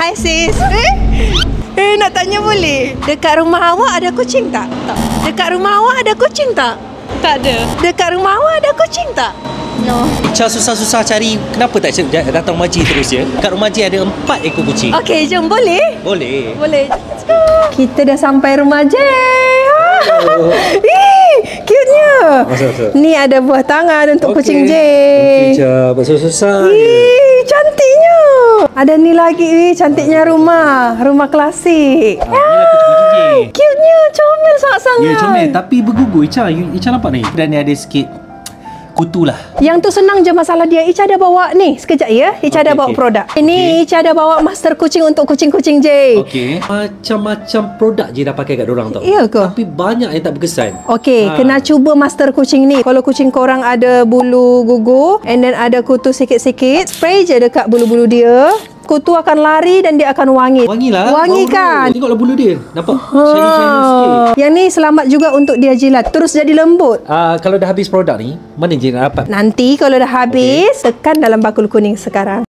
Hai sis. Nak tanya boleh? Dekat rumah awak ada kucing tak? Tak. Dekat rumah awak ada kucing tak? Tak ada. Dekat rumah awak ada kucing tak? No. Ica susah-susah cari. Kenapa tak datang rumah Haji terus ya? Kat rumah Haji ada 4 ekor kucing. Okey, jom boleh? Boleh. Boleh. Let's go. Kita dah sampai rumah Jay. Cute-nya. Masuk. Ni ada buah tangan untuk kucing Jay. Okey, Ica. Susah-susah. Cantiknya. Ada ni lagi, cantiknya rumah klasik. Ni lah kucing Jay. Cute-nya, comel sangat-sangat. Ya, comel. Tapi bergugur Ica. Ica nampak ni? Dan ni ada sikit kutu lah. Yang tu senang je masalah dia. Ica ada bawa ni. Sekejap ya. Ica ada bawa produk. Ini Ica ada bawa master kucing untuk kucing-kucing Jay. Okey. Macam-macam produk je dah pakai kat dorang tau. Ya ke? Tapi banyak yang tak berkesan. Okey, kena cuba master kucing ni. Kalau kucing korang ada bulu gugur and then ada kutu sikit-sikit, spray je dekat bulu-bulu dia. Kutu akan lari dan dia akan wangi. Wangilah. Wangi kan? Tengoklah bulu dia. Nampak shiny-shiny sikit. Yang ni selamat juga untuk dia jilat. Terus jadi lembut. Kalau dah habis produk ni, mana je nak dapat? Nanti kalau dah habis, tekan dalam bakul kuning sekarang.